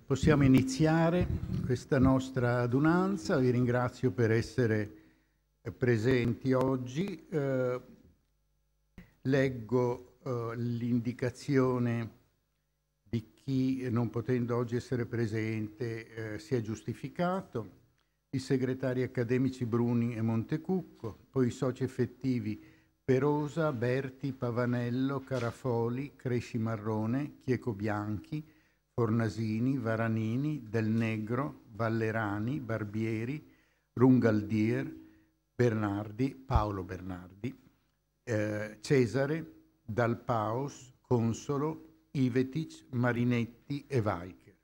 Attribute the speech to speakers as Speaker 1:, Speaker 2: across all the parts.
Speaker 1: possiamo iniziare questa nostra adunanza. Vi ringrazio per essere presenti oggi. Leggo l'indicazione di chi, non potendo oggi essere presente, si è giustificato. I segretari accademici Bruni e Montecucco, poi i soci effettivi Perosa, Berti, Pavanello, Carafoli, Cresci Marrone, Chieco Bianchi, Fornasini, Varanini, Del Negro, Vallerani, Barbieri, Rungaldier, Bernardi, Paolo Bernardi, Cesare, Dalpaos, Consolo, Ivetic, Marinetti e Weicher.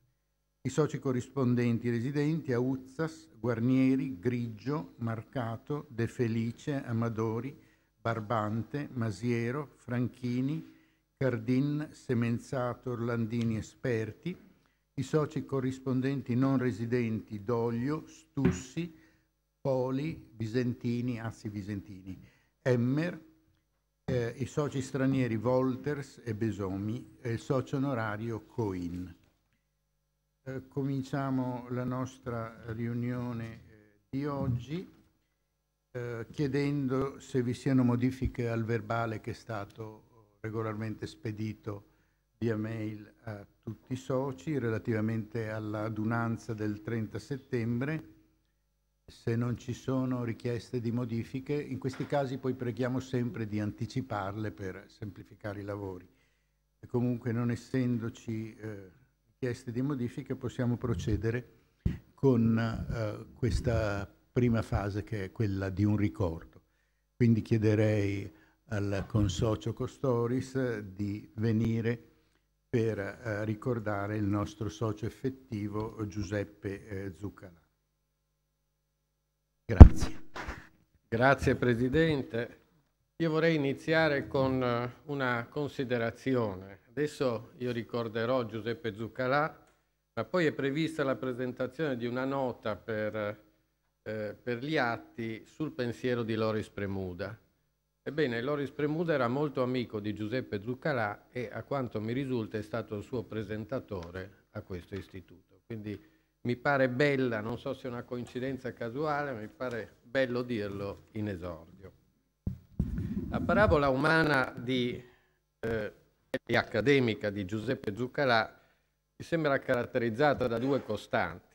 Speaker 1: I soci corrispondenti residenti a Uzzas, Guarnieri, Grigio, Marcato, De Felice, Amadori, Barbante, Masiero, Franchini, Cardin, Semenzato, Orlandini, Esperti. I soci corrispondenti non residenti Doglio, Stussi, Poli, Visentini, Emmer. I soci stranieri Wolters e Besomi e il socio onorario Coin. Cominciamo la nostra riunione di oggi chiedendo se vi siano modifiche al verbale che è stato regolarmente spedito via mail a tutti i soci relativamente all'adunanza del 30 settembre. Se non ci sono richieste di modifiche, in questi casi poi preghiamo sempre di anticiparle per semplificare i lavori. E comunque, non essendoci richieste di modifiche, possiamo procedere con questa prima fase, che è quella di un ricordo. Quindi chiederei al consocio Costoris di venire per ricordare il nostro socio effettivo Giuseppe Zuccalà. Grazie.
Speaker 2: Grazie Presidente. Io vorrei iniziare con una considerazione. Adesso io ricorderò Giuseppe Zuccalà, ma poi è prevista la presentazione di una nota per gli atti sul pensiero di Loris Premuda. Ebbene, Loris Premuda era molto amico di Giuseppe Zuccalà e, a quanto mi risulta, è stato il suo presentatore a questo istituto. Quindi mi pare bella, non so se è una coincidenza casuale, ma mi pare bello dirlo in esordio. La parabola umana e accademica di Giuseppe Zuccalà mi sembra caratterizzata da due costanti.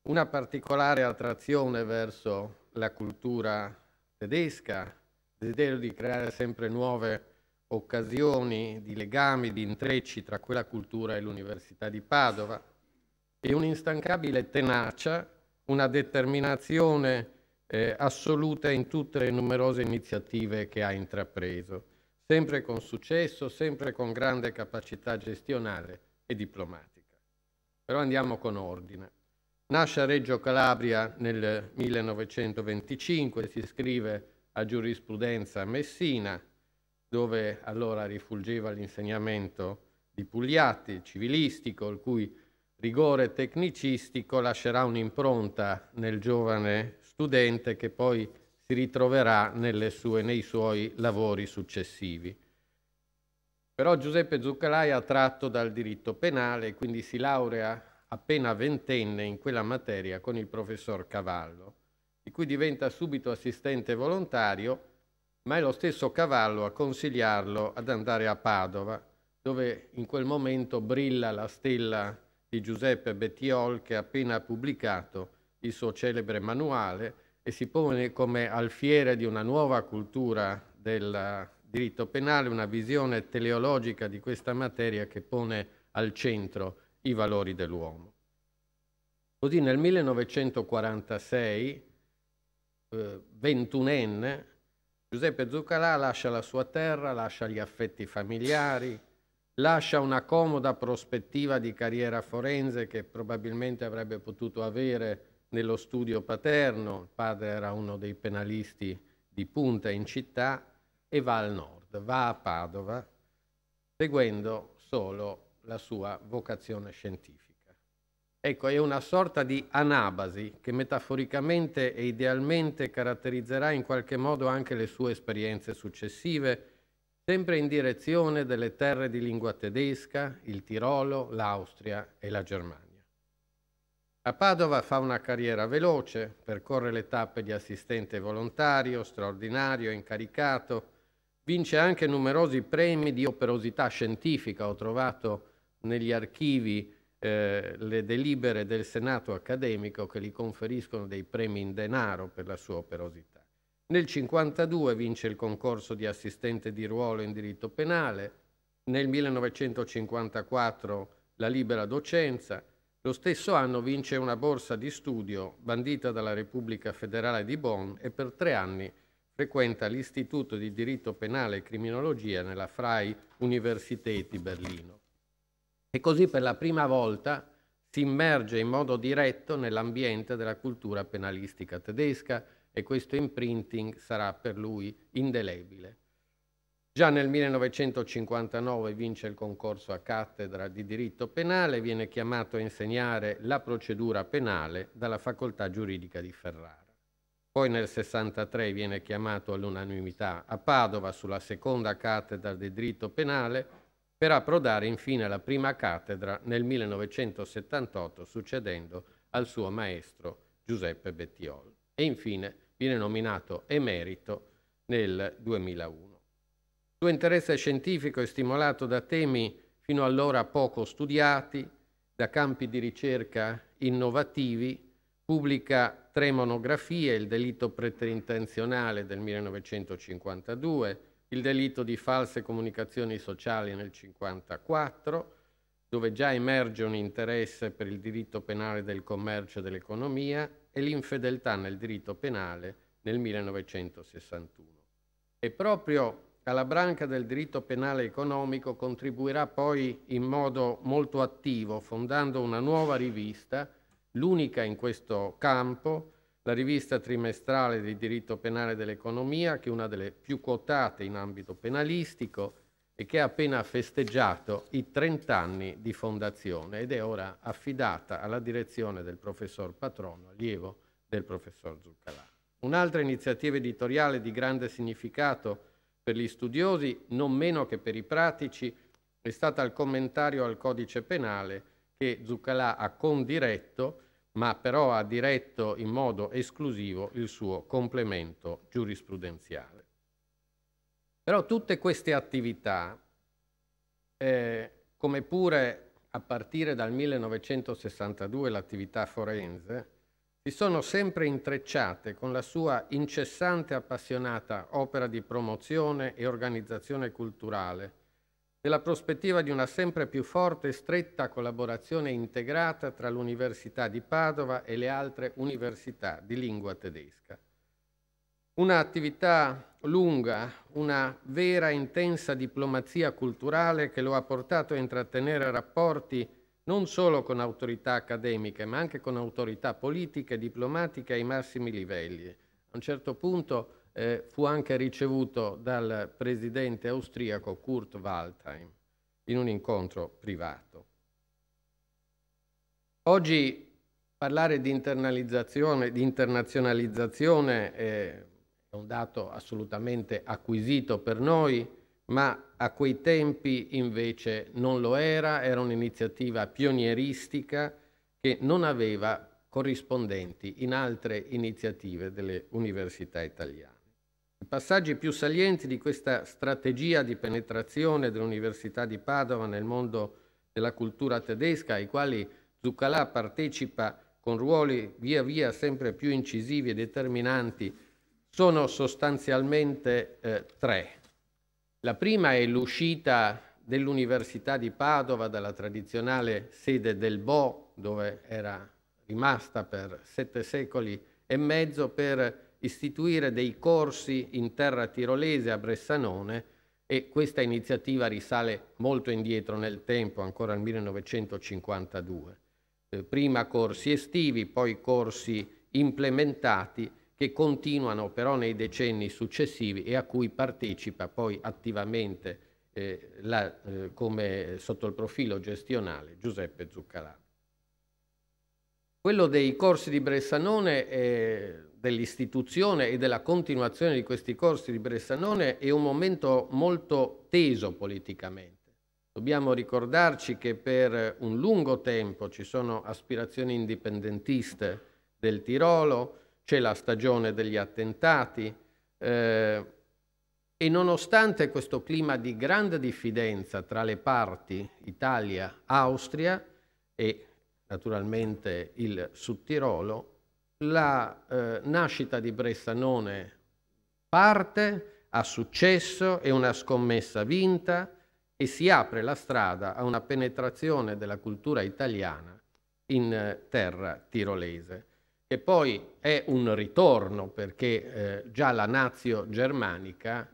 Speaker 2: Una particolare attrazione verso la cultura tedesca, desiderio di creare sempre nuove occasioni di legami, di intrecci tra quella cultura e l'Università di Padova, e un'instancabile tenacia, una determinazione assoluta in tutte le numerose iniziative che ha intrapreso, sempre con successo, sempre con grande capacità gestionale e diplomatica. Però andiamo con ordine. Nasce a Reggio Calabria nel 1925, si iscrive a giurisprudenza a Messina, dove allora rifulgeva l'insegnamento di Pugliatti, civilistico, il cui rigore tecnicistico lascerà un'impronta nel giovane studente che poi si ritroverà nei suoi lavori successivi. Però Giuseppe Zuccalà è attratto dal diritto penale e quindi si laurea appena ventenne in quella materia con il professor Cavallo, di cui diventa subito assistente volontario, ma è lo stesso Cavallo a consigliarlo ad andare a Padova, dove in quel momento brilla la stella di Giuseppe Bettiol, che ha appena pubblicato il suo celebre manuale e si pone come alfiere di una nuova cultura del diritto penale, una visione teleologica di questa materia che pone al centro i valori dell'uomo. Così nel 1946, ventunenne, Giuseppe Zuccalà lascia la sua terra, lascia gli affetti familiari, lascia una comoda prospettiva di carriera forense che probabilmente avrebbe potuto avere nello studio paterno. Il padre era uno dei penalisti di punta in città, e va al nord, va a Padova, seguendo solo la sua vocazione scientifica. Ecco, è una sorta di anabasi che metaforicamente e idealmente caratterizzerà in qualche modo anche le sue esperienze successive, sempre in direzione delle terre di lingua tedesca, il Tirolo, l'Austria e la Germania. A Padova fa una carriera veloce, percorre le tappe di assistente volontario, straordinario, incaricato, vince anche numerosi premi di operosità scientifica. Ho trovato negli archivi le delibere del Senato accademico che gli conferiscono dei premi in denaro per la sua operosità. Nel 1952 vince il concorso di assistente di ruolo in diritto penale, nel 1954 la libera docenza. Lo stesso anno vince una borsa di studio bandita dalla Repubblica Federale di Bonn e per 3 anni frequenta l'Istituto di Diritto Penale e Criminologia nella Freie Universität di Berlino. E così per la prima volta si immerge in modo diretto nell'ambiente della cultura penalistica tedesca e questo imprinting sarà per lui indelebile. Già nel 1959 vince il concorso a cattedra di diritto penale, viene chiamato a insegnare la procedura penale dalla Facoltà Giuridica di Ferrara. Poi nel 1963 viene chiamato all'unanimità a Padova sulla seconda cattedra di diritto penale per approdare infine alla prima cattedra nel 1978, succedendo al suo maestro Giuseppe Bettiol. E infine viene nominato emerito nel 2001. Il suo interesse scientifico è stimolato da temi fino allora poco studiati, da campi di ricerca innovativi, pubblica 3 monografie, il delitto preterintenzionale del 1952, il delitto di false comunicazioni sociali nel 1954, dove già emerge un interesse per il diritto penale del commercio e dell'economia, e l'infedeltà nel diritto penale nel 1961. E proprio alla branca del diritto penale economico contribuirà poi in modo molto attivo, fondando una nuova rivista, l'unica in questo campo, la rivista trimestrale di diritto penale dell'economia, che è una delle più quotate in ambito penalistico e che ha appena festeggiato i 30 anni di fondazione ed è ora affidata alla direzione del professor Patrono, allievo del professor Zuccalà. Un'altra iniziativa editoriale di grande significato per gli studiosi, non meno che per i pratici, è stata il commentario al codice penale che Zuccalà ha condiretto, ma però ha diretto in modo esclusivo il suo complemento giurisprudenziale. Però tutte queste attività, come pure a partire dal 1962 l'attività forense, si sono sempre intrecciate con la sua incessante e appassionata opera di promozione e organizzazione culturale, nella prospettiva di una sempre più forte e stretta collaborazione integrata tra l'Università di Padova e le altre università di lingua tedesca. Un'attività lunga, una vera e intensa diplomazia culturale che lo ha portato a intrattenere rapporti non solo con autorità accademiche, ma anche con autorità politiche e diplomatiche ai massimi livelli. A un certo punto fu anche ricevuto dal presidente austriaco Kurt Waldheim in un incontro privato. Oggi parlare di internazionalizzazione è un dato assolutamente acquisito per noi, ma a quei tempi invece non lo era, era un'iniziativa pionieristica che non aveva corrispondenti in altre iniziative delle università italiane. I passaggi più salienti di questa strategia di penetrazione dell'Università di Padova nel mondo della cultura tedesca, ai quali Zuccalà partecipa con ruoli via via sempre più incisivi e determinanti, sono sostanzialmente 3. La prima è l'uscita dell'Università di Padova dalla tradizionale sede del Bo, dove era rimasta per 7 secoli e mezzo, per istituire dei corsi in terra tirolese a Bressanone, e questa iniziativa risale molto indietro nel tempo, ancora al 1952. Prima corsi estivi, poi corsi implementati che continuano però nei decenni successivi e a cui partecipa poi attivamente come sotto il profilo gestionale Giuseppe Zuccalà. Quello dei corsi di Bressanone dell'istituzione e della continuazione di questi corsi di Bressanone è un momento molto teso politicamente. Dobbiamo ricordarci che per un lungo tempo ci sono aspirazioni indipendentiste del Tirolo, c'è la stagione degli attentati e nonostante questo clima di grande diffidenza tra le parti Italia-Austria e naturalmente il Sud Tirolo, la nascita di Bressanone parte, ha successo, è una scommessa vinta e si apre la strada a una penetrazione della cultura italiana in terra tirolese, che poi è un ritorno perché già la Nazio Germanica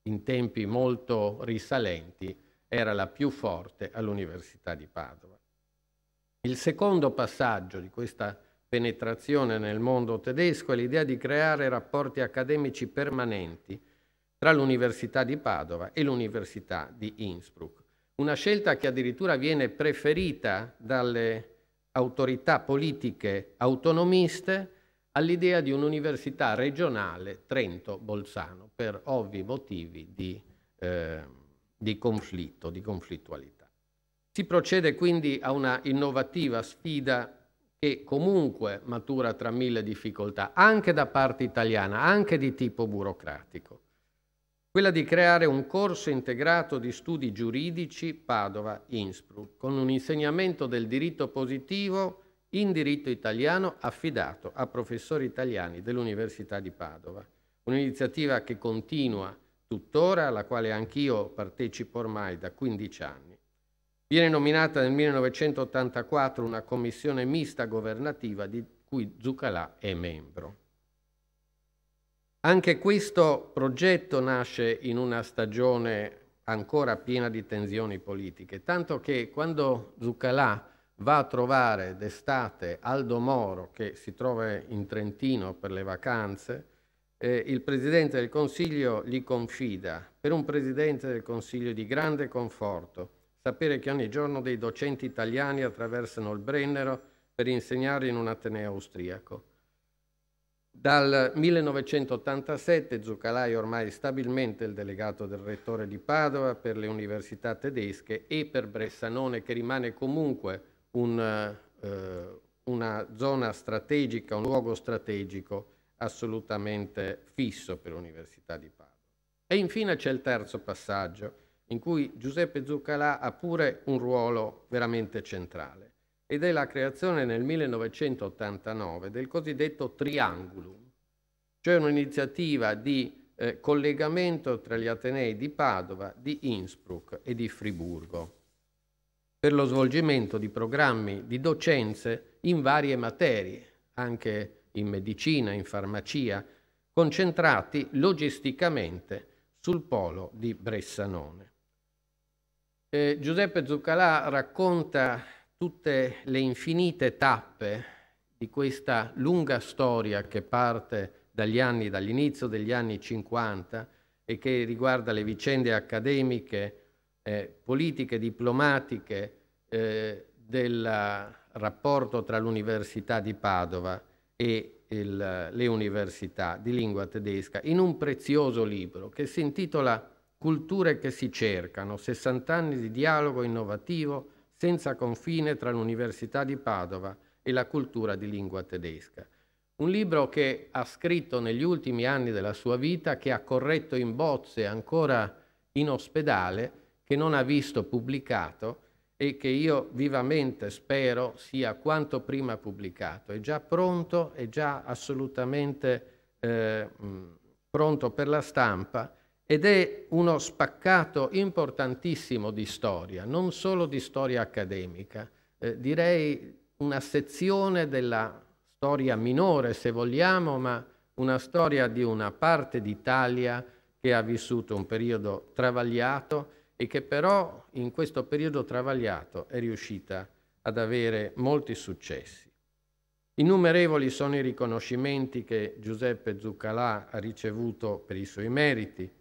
Speaker 2: in tempi molto risalenti era la più forte all'Università di Padova. Il secondo passaggio di questa penetrazione nel mondo tedesco è l'idea di creare rapporti accademici permanenti tra l'Università di Padova e l'Università di Innsbruck. Una scelta che addirittura viene preferita dalle autorità politiche autonomiste all'idea di un'università regionale Trento-Bolzano per ovvi motivi di conflitto, di conflittualità. Si procede quindi a una innovativa sfida che comunque matura tra mille difficoltà, anche da parte italiana, anche di tipo burocratico. Quella di creare un corso integrato di studi giuridici Padova-Innsbruck, con un insegnamento del diritto positivo in diritto italiano affidato a professori italiani dell'Università di Padova. Un'iniziativa che continua tuttora, alla quale anch'io partecipo ormai da 15 anni. Viene nominata nel 1984 una commissione mista governativa di cui Zuccalà è membro. Anche questo progetto nasce in una stagione ancora piena di tensioni politiche, tanto che quando Zuccalà va a trovare d'estate Aldo Moro, che si trova in Trentino per le vacanze, il Presidente del Consiglio gli confida: per un Presidente del Consiglio di grande conforto sapere che ogni giorno dei docenti italiani attraversano il Brennero per insegnare in un ateneo austriaco. Dal 1987 Zuccalà è ormai stabilmente il delegato del rettore di Padova per le università tedesche e per Bressanone, che rimane comunque una zona strategica, un luogo strategico assolutamente fisso per l'Università di Padova. E infine c'è il terzo passaggio, in cui Giuseppe Zuccalà ha pure un ruolo veramente centrale, ed è la creazione nel 1989 del cosiddetto Triangulum, cioè un'iniziativa di collegamento tra gli atenei di Padova, di Innsbruck e di Friburgo, per lo svolgimento di programmi di docenze in varie materie, anche in medicina, in farmacia, concentrati logisticamente sul polo di Bressanone. Giuseppe Zuccalà racconta tutte le infinite tappe di questa lunga storia che parte dall'inizio degli anni 50 e che riguarda le vicende accademiche, politiche, diplomatiche, del rapporto tra l'Università di Padova e le università di lingua tedesca, in un prezioso libro che si intitola Culture che si cercano, 60 anni di dialogo innovativo senza confine tra l'Università di Padova e la cultura di lingua tedesca. Un libro che ha scritto negli ultimi anni della sua vita, che ha corretto in bozze ancora in ospedale, che non ha visto pubblicato e che io vivamente spero sia quanto prima pubblicato. È già pronto, è già assolutamente pronto per la stampa, ed è uno spaccato importantissimo di storia, non solo di storia accademica, direi una sezione della storia minore, se vogliamo, ma una storia di una parte d'Italia che ha vissuto un periodo travagliato e che però in questo periodo travagliato è riuscita ad avere molti successi. Innumerevoli sono i riconoscimenti che Giuseppe Zuccalà ha ricevuto per i suoi meriti.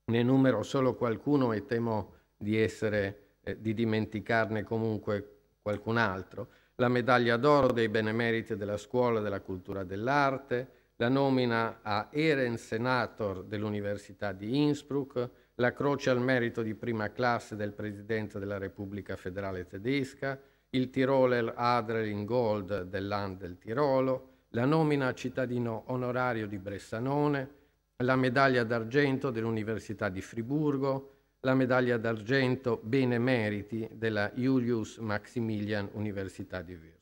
Speaker 2: Ne enumero solo qualcuno e temo di dimenticarne comunque qualcun altro. la medaglia d'oro dei benemeriti della Scuola della Cultura dell'Arte, la nomina a Ehrensenator dell'Università di Innsbruck, la Croce al Merito di prima classe del Presidente della Repubblica Federale Tedesca, il Tiroler Adler in Gold del Land del Tirolo, la nomina a cittadino onorario di Bressanone, la medaglia d'argento dell'Università di Friburgo, la medaglia d'argento benemeriti della Julius Maximilian Università di Würzburg.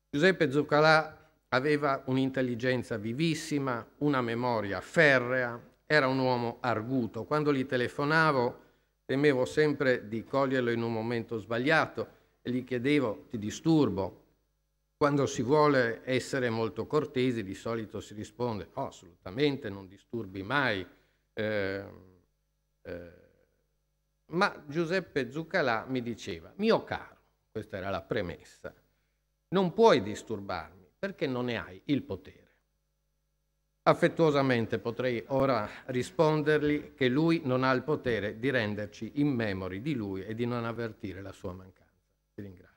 Speaker 2: Giuseppe Zuccalà aveva un'intelligenza vivissima, una memoria ferrea, era un uomo arguto. Quando gli telefonavo temevo sempre di coglierlo in un momento sbagliato e gli chiedevo: ti disturbo? Quando si vuole essere molto cortesi di solito si risponde: oh, assolutamente, non disturbi mai. Ma Giuseppe Zuccalà mi diceva: mio caro, questa era la premessa, non puoi disturbarmi perché non ne hai il potere. Affettuosamente potrei ora rispondergli che lui non ha il potere di renderci immemori di lui e di non avvertire la sua mancanza. Ti ringrazio.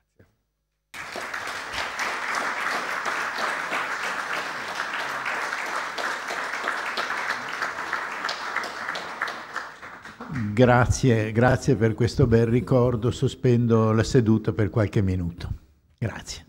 Speaker 1: Grazie per questo bel ricordo. Sospendo la seduta per qualche minuto. Grazie.